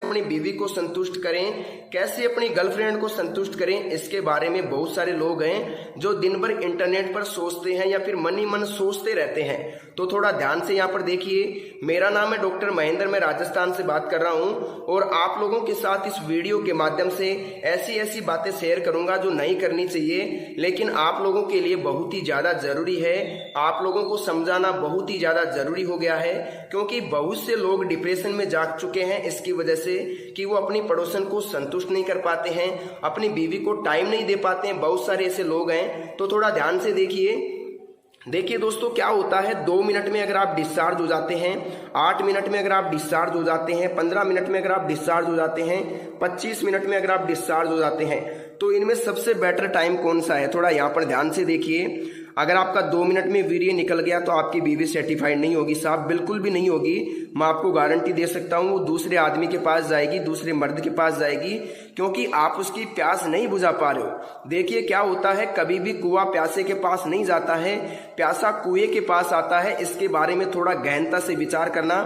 अपनी बीवी को संतुष्ट करें, कैसे अपनी गर्लफ्रेंड को संतुष्ट करें, इसके बारे में बहुत सारे लोग हैं जो दिन भर इंटरनेट पर सोचते हैं या फिर मन ही मन सोचते रहते हैं। तो थोड़ा ध्यान से यहाँ पर देखिए। मेरा नाम है डॉक्टर महेंद्र, मैं राजस्थान से बात कर रहा हूँ और आप लोगों के साथ इस वीडियो के माध्यम से ऐसी ऐसी बातें शेयर करूंगा जो नहीं करनी चाहिए, लेकिन आप लोगों के लिए बहुत ही ज्यादा जरूरी है। आप लोगों को समझाना बहुत ही ज्यादा जरूरी हो गया है, क्योंकि बहुत से लोग डिप्रेशन में जा चुके हैं इसकी वजह से कि वो अपनी पड़ोसन को संतुष्ट नहीं कर पाते हैं, अपनी बीवी को टाइम नहीं दे पाते हैं। बहुत सारे ऐसे लोग हैं, तो थोड़ा ध्यान से देखिए दोस्तों, क्या होता है 2 मिनट में अगर आप डिस्चार्ज हो जाते हैं, 8 मिनट में अगर आप डिस्चार्ज हो जाते हैं, 15 मिनट में अगर आप डिस्चार्ज हो जाते हैं, 25 मिनट में अगर आप डिस्चार्ज हो जाते हैं, तो इनमें सबसे बेटर टाइम कौन सा है? थोड़ा यहाँ पर ध्यान से देखिए। अगर आपका 2 मिनट में वीर्य निकल गया तो आपकी बीवी सर्टिफाइड नहीं होगी साहब, बिल्कुल भी नहीं होगी। मैं आपको गारंटी दे सकता हूँ वो दूसरे आदमी के पास जाएगी, दूसरे मर्द के पास जाएगी, क्योंकि आप उसकी प्यास नहीं बुझा पा रहे हो। देखिए क्या होता है, कभी भी कुआं प्यासे के पास नहीं जाता है, प्यासा कुएं के पास आता है। इसके बारे में थोड़ा गहनता से विचार करना।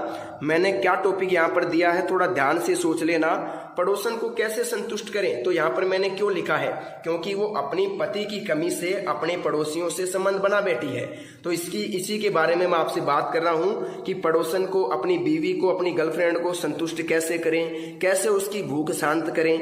मैंने क्या टॉपिक यहाँ पर दिया है थोड़ा ध्यान से सोच लेना। पड़ोसन को कैसे संतुष्ट करें, तो यहाँ पर मैंने क्यों लिखा है, क्योंकि वो अपनी पति की कमी से अपने पड़ोसियों से संबंध बना बैठी है। तो इसी के बारे में मैं आपसे बात कर रहा हूँ कि पड़ोसन को, अपनी बीवी को, अपनी गर्लफ्रेंड को संतुष्ट कैसे करें, कैसे उसकी भूख शांत करें।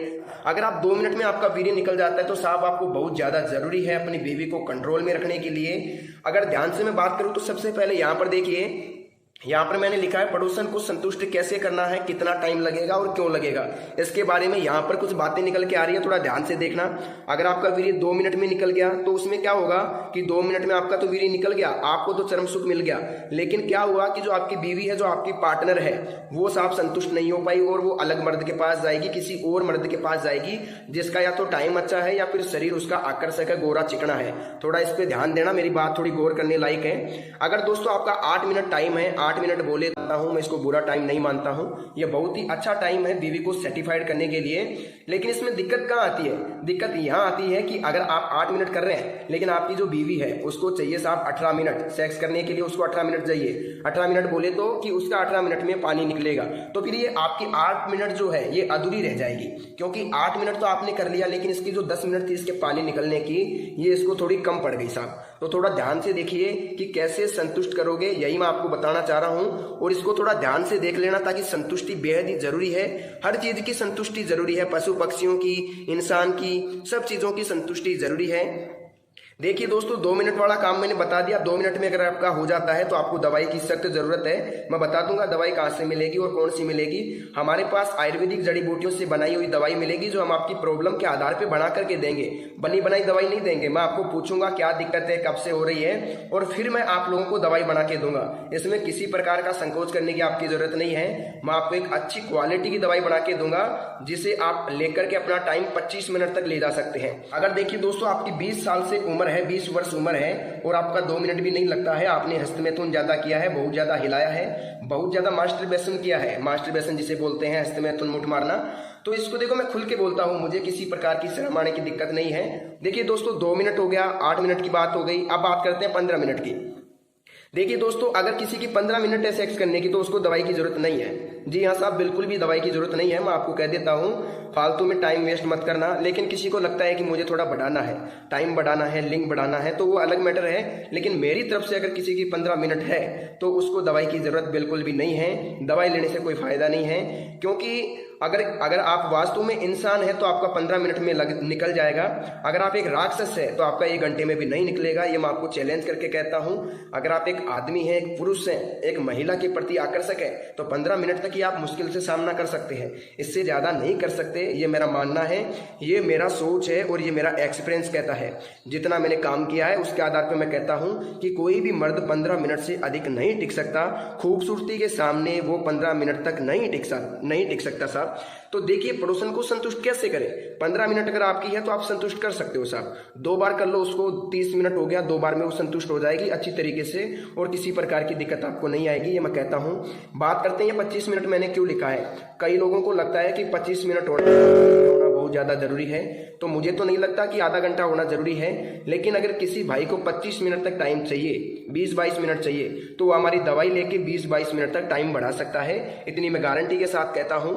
अगर आप 2 मिनट में आपका वीर्य निकल जाता है तो साहब आपको बहुत ज्यादा जरूरी है अपनी बीवी को कंट्रोल में रखने के लिए। अगर ध्यान से मैं बात करूं तो सबसे पहले यहाँ पर देखिए, यहाँ पर मैंने लिखा है पड़ोसन को संतुष्ट कैसे करना है, कितना टाइम लगेगा और क्यों लगेगा, इसके बारे में यहाँ पर कुछ बातें निकल के आ रही है, थोड़ा ध्यान से देखना। अगर आपका वीर्य 2 मिनट में निकल गया तो उसमें क्या होगा कि 2 मिनट में आपका तो वीर्य निकल गया, आपको तो चरम सुख मिल गया, लेकिन क्या हुआ कि जो आपकी बीवी है, जो आपकी पार्टनर है, वो साहब संतुष्ट नहीं हो पाई और वो अलग मर्द के पास जाएगी, किसी और मर्द के पास जाएगी जिसका या तो टाइम अच्छा है या फिर शरीर उसका आकर्षक है, गोरा चिकना है। थोड़ा इस पे ध्यान देना, मेरी बात थोड़ी गौर करने लायक है। अगर दोस्तों आपका 8 मिनट टाइम है, 8 मिनट बोले हूं मैं, इसको बुरा टाइम नहीं मानता हूं, यह बहुत ही अच्छा टाइम है बीवी को सर्टिफाइड करने के लिए। लेकिन इसमें दिक्कत कहां आती है? दिक्कत यहां आती है कि अगर आप 8 मिनट कर रहे हैं, लेकिन आपकी जो बीवी है उसको चाहिए साहब 18 मिनट सेक्स करने के लिए, उसको 18 मिनट चाहिए। 18 मिनट बोले तो कि उसका 18 मिनट में पानी निकलेगा, तो फिर ये आपकी 8 मिनट जो है ये अधूरी रह जाएगी, क्योंकि 8 मिनट तो आपने कर लिया, लेकिन इसकी जो 10 मिनट थी इसके पानी निकलने की, ये इसको थोड़ी कम पड़ गई साहब। तो थोड़ा ध्यान से देखिए कि कैसे संतुष्ट करोगे, यही मैं आपको बताना चाह रहा हूं, और इसको थोड़ा ध्यान से देख लेना, ताकि संतुष्टि बेहद ही जरूरी है। हर चीज की संतुष्टि जरूरी है, पशु पक्षियों की, इंसान की, सब चीजों की संतुष्टि जरूरी है। देखिए दोस्तों, 2 मिनट वाला काम मैंने बता दिया। 2 मिनट में अगर आपका हो जाता है तो आपको दवाई की सख्त जरूरत है। मैं बता दूंगा दवाई कहाँ से मिलेगी और कौन सी मिलेगी। हमारे पास आयुर्वेदिक जड़ी बूटियों से बनाई हुई दवाई मिलेगी, जो हम आपकी प्रॉब्लम के आधार पर बना करके देंगे, बनी बनाई दवाई नहीं देंगे। मैं आपको पूछूंगा क्या दिक्कत है, कब से हो रही है, और फिर मैं आप लोगों को दवाई बना के दूंगा। इसमें किसी प्रकार का संकोच करने की आपकी जरूरत नहीं है। मैं आपको एक अच्छी क्वालिटी की दवाई बना के दूंगा, जिसे आप लेकर के अपना टाइम 25 मिनट तक ले जा सकते हैं। अगर देखिए दोस्तों, आपकी 20 साल से उम्र है, 20 वर्ष उम्र है, और आपका 2 मिनट भी नहीं लगता है, आपने हस्तमैथुन ज्यादा किया है, बहुत ज्यादा हिलाया है, बहुत ज्यादा मास्टरबेशन किया है, मास्टरबेशन जिसे बोलते हैं, हस्तमैथुन मुठ मारना, तो इसको देखो मैं खुल के बोलता हूं, मुझे किसी प्रकार की शर्म आने की दिक्कत नहीं है। देखिए दोस्तों, 2 मिनट हो गया, 8 मिनट की बात हो गई, अब बात करते हैं 15 मिनट की। देखिए दोस्तों, अगर किसी की 15 मिनट है सेक्स करने की तो उसको दवाई की जरूरत नहीं है। जी हाँ साहब, बिल्कुल भी दवाई की जरूरत नहीं है। मैं आपको कह देता हूँ, फालतू में टाइम वेस्ट मत करना। लेकिन किसी को लगता है कि मुझे थोड़ा बढ़ाना है, टाइम बढ़ाना है, लिंक बढ़ाना है, तो वो अलग मैटर है। लेकिन मेरी तरफ से अगर किसी की 15 मिनट है तो उसको दवाई की जरूरत बिल्कुल भी नहीं है। दवाई लेने से कोई फायदा नहीं है, क्योंकि अगर आप वास्तव में इंसान है तो आपका 15 मिनट में निकल जाएगा। अगर आप एक राक्षस है तो आपका 1 घंटे में भी नहीं निकलेगा। ये मैं आपको चैलेंज करके कहता हूं। अगर आप एक आदमी है, एक पुरुष है, एक महिला के प्रति आकर्षक है, तो 15 मिनट तक ही आप मुश्किल से सामना कर सकते हैं, इससे ज्यादा नहीं कर सकते। ये मेरा मानना है, ये मेरा सोच है और ये मेरा एक्सपीरियंस कहता है। जितना मैंने काम किया है उसके आधार पर मैं कहता हूं कि कोई भी मर्द 15 मिनट से अधिक नहीं टिक सकता। खूबसूरती के सामने वो 15 मिनट तक नहीं टिक सकता साहब। तो देखिए, पड़ोसन को संतुष्ट कैसे करें। 15 मिनट अगर आपकी है तो आप संतुष्ट कर सकते हो साहब। 2 बार कर लो उसको, 30 मिनट हो गया, 2 बार में वो संतुष्ट हो जाएगी अच्छी तरीके से, और किसी प्रकार की दिक्कत आपको नहीं आएगी, ये मैं कहता हूं। बात करते हैं 25 मिनट मैंने क्यों लिखा है। कई लोगों को लगता है कि 25 मिनट होना बहुत ज्यादा जरूरी है, तो मुझे तो नहीं लगता कि आधा घंटा होना जरूरी है। लेकिन अगर किसी भाई को 25 मिनट तक टाइम चाहिए, 20-22 मिनट चाहिए, तो वो हमारी दवाई लेके 20-22 मिनट तक टाइम बढ़ा सकता है। इतनी मैं गारंटी के साथ कहता हूं।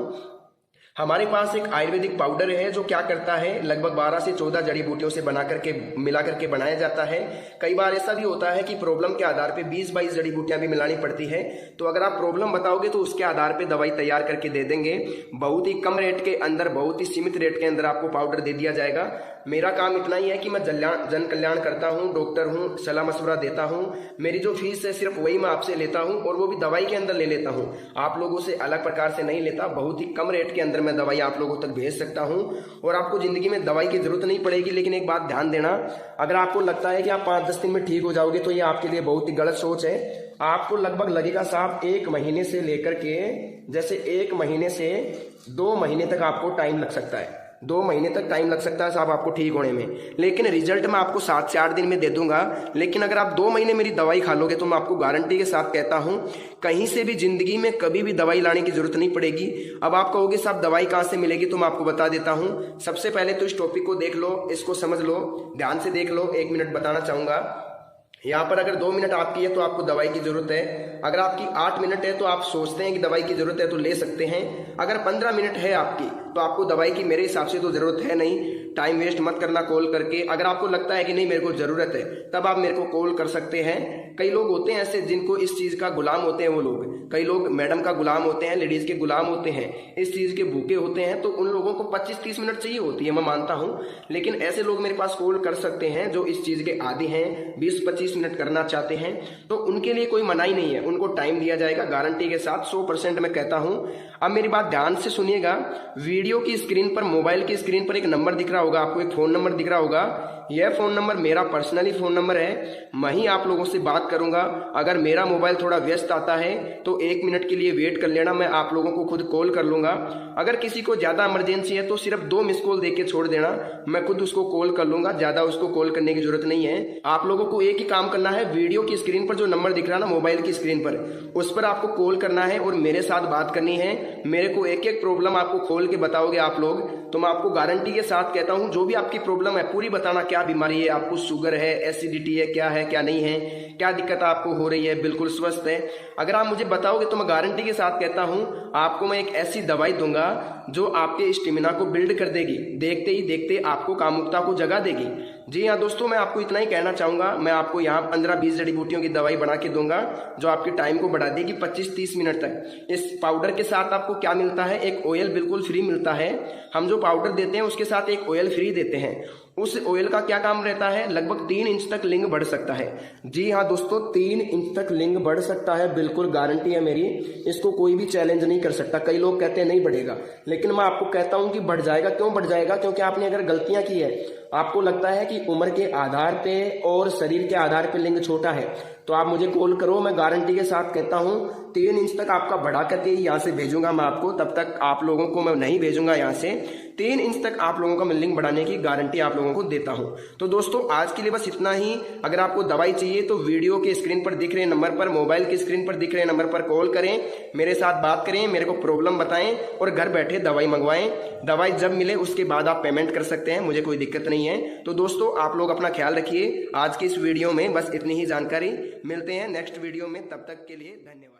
हमारे पास एक आयुर्वेदिक पाउडर है जो क्या करता है, लगभग 12 से 14 जड़ी बूटियों से बना करके मिला करके बनाया जाता है। कई बार ऐसा भी होता है कि प्रॉब्लम के आधार पे 20-22 जड़ी बूटियां भी मिलानी पड़ती है। तो अगर आप प्रॉब्लम बताओगे तो उसके आधार पे दवाई तैयार करके दे देंगे। बहुत ही कम रेट के अंदर, बहुत ही सीमित रेट के अंदर आपको पाउडर दे दिया जाएगा। मेरा काम इतना ही है कि मैं जन कल्याण करता हूँ, डॉक्टर हूँ, सलाह मशवरा देता हूँ। मेरी जो फीस है सिर्फ वही मैं आपसे लेता हूँ, और वो भी दवाई के अंदर ले लेता हूँ, आप लोगों से अलग प्रकार से नहीं लेता। बहुत ही कम रेट के अंदर मैं दवाई आप लोगों तक भेज सकता हूं, और आपको जिंदगी में दवाई की जरूरत नहीं पड़ेगी। लेकिन एक बात ध्यान देना, अगर आपको लगता है कि आप 5-10 दिन में ठीक हो जाओगे तो ये आपके लिए बहुत ही गलत सोच है। आपको लगभग लगेगा साहब 1 महीने से लेकर के, जैसे 1 महीने से 2 महीने तक आपको टाइम लग सकता है। 2 महीने तक टाइम लग सकता है साहब आपको ठीक होने में, लेकिन रिजल्ट मैं आपको 7 से 8 दिन में दे दूंगा। लेकिन अगर आप 2 महीने मेरी दवाई खा लोगे तो मैं आपको गारंटी के साथ कहता हूं, कहीं से भी जिंदगी में कभी भी दवाई लाने की जरूरत नहीं पड़ेगी। अब आप कहोगे साहब दवाई कहां से मिलेगी, तो मैं आपको बता देता हूं। सबसे पहले तो इस टॉपिक को देख लो, इसको समझ लो, ध्यान से देख लो। 1 मिनट बताना चाहूंगा। यहाँ पर अगर 2 मिनट आपकी है तो आपको दवाई की जरूरत है। अगर आपकी 8 मिनट है तो आप सोचते हैं कि दवाई की जरूरत है तो ले सकते हैं। अगर 15 मिनट है आपकी तो आपको दवाई की मेरे हिसाब से तो जरूरत है नहीं। टाइम वेस्ट मत करना कॉल करके। अगर आपको लगता है कि नहीं मेरे को जरूरत है, तब आप मेरे को कॉल कर सकते हैं। कई लोग होते हैं ऐसे जिनको इस चीज का गुलाम होते हैं। वो लोग, कई लोग मैडम का गुलाम होते हैं, लेडीज के गुलाम होते हैं, इस चीज के भूखे होते हैं। तो उन लोगों को 25-30 मिनट चाहिए होती है, मैं मानता हूं। लेकिन ऐसे लोग मेरे पास कॉल कर सकते हैं जो इस चीज के आदी हैं, 20-25 मिनट करना चाहते हैं। तो उनके लिए कोई मनाही नहीं है, उनको टाइम दिया जाएगा गारंटी के साथ, 100% मैं कहता हूं। अब मेरी बात ध्यान से सुनिएगा। वीडियो की स्क्रीन पर, मोबाइल की स्क्रीन पर एक नंबर दिख रहा होगा आपको, एक फोन नंबर दिख रहा होगा। यह फोन नंबर मेरा पर्सनली फोन नंबर है। मैं ही आप लोगों से बात करूंगा। अगर मेरा मोबाइल थोड़ा व्यस्त आता है तो 1 मिनट के लिए वेट कर लेना, मैं आप लोगों को खुद कॉल कर लूंगा। अगर किसी को ज्यादा इमरजेंसी है तो सिर्फ 2 मिस कॉल देके छोड़ देना, मैं खुद उसको कॉल कर लूंगा। ज्यादा उसको कॉल करने की जरूरत नहीं है। आप लोगों को एक ही काम करना है, वीडियो की स्क्रीन पर जो नंबर दिख रहा है ना मोबाइल की स्क्रीन पर, उस पर आपको कॉल करना है और मेरे साथ बात करनी है। मेरे को एक एक प्रॉब्लम आपको खोल के बताओगे आप लोग, तो मैं आपको गारंटी के साथ कहता हूं जो भी आपकी प्रॉब्लम है पूरी बताना। क्या बीमारी है आपको, शुगर है, एसिडिटी है, क्या है क्या नहीं है, क्या दिक्कत आपको हो रही है, बिल्कुल स्वस्थ है। अगर आप मुझे बताओगे तो मैं गारंटी के साथ कहता हूं आपको मैं एक ऐसी दवाई दूंगा जो आपके स्टेमिना को बिल्ड कर देगी, देखते ही देखते आपको कामुकता को जगा देगी। जी हाँ दोस्तों, मैं आपको इतना ही कहना चाहूंगा। मैं आपको यहाँ 15-20 जड़ी बूटियों की दवाई बना के दूंगा जो आपके टाइम को बढ़ा देगी 25-30 मिनट तक। इस पाउडर के साथ आपको क्या मिलता है, एक ऑयल बिल्कुल फ्री मिलता है। हम जो पाउडर देते हैं उसके साथ एक ऑयल फ्री देते हैं। उस ऑयल का क्या काम रहता है, लगभग 3 इंच तक लिंग बढ़ सकता है। जी हाँ दोस्तों, 3 इंच तक लिंग बढ़ सकता है, बिल्कुल गारंटी है मेरी। इसको कोई भी चैलेंज नहीं कर सकता। कई लोग कहते हैं नहीं बढ़ेगा, लेकिन मैं आपको कहता हूं कि बढ़ जाएगा। क्यों बढ़ जाएगा, क्योंकि आपने अगर गलतियां की है, आपको लगता है कि उम्र के आधार पे और शरीर के आधार पे लिंग छोटा है, तो आप मुझे कॉल करो। मैं गारंटी के साथ कहता हूं 3 इंच तक आपका बढ़ा करके यहाँ से भेजूंगा मैं आपको। तब तक आप लोगों को मैं नहीं भेजूंगा यहाँ से। 3 इंच तक आप लोगों का मैं लिंग बढ़ाने की गारंटी आप लोगों को देता हूं। तो दोस्तों आज के लिए बस इतना ही। अगर आपको दवाई चाहिए तो वीडियो के स्क्रीन पर दिख रहे नंबर पर, मोबाइल की स्क्रीन पर दिख रहे नंबर पर कॉल करें, मेरे साथ बात करें, मेरे को प्रॉब्लम बताएं और घर बैठे दवाई मंगवाएं। दवाई जब मिले उसके बाद आप पेमेंट कर सकते हैं, मुझे कोई दिक्कत नहीं है। तो दोस्तों आप लोग अपना ख्याल रखिए। आज की इस वीडियो में बस इतनी ही जानकारी। मिलते हैं नेक्स्ट वीडियो में, तब तक के लिए धन्यवाद।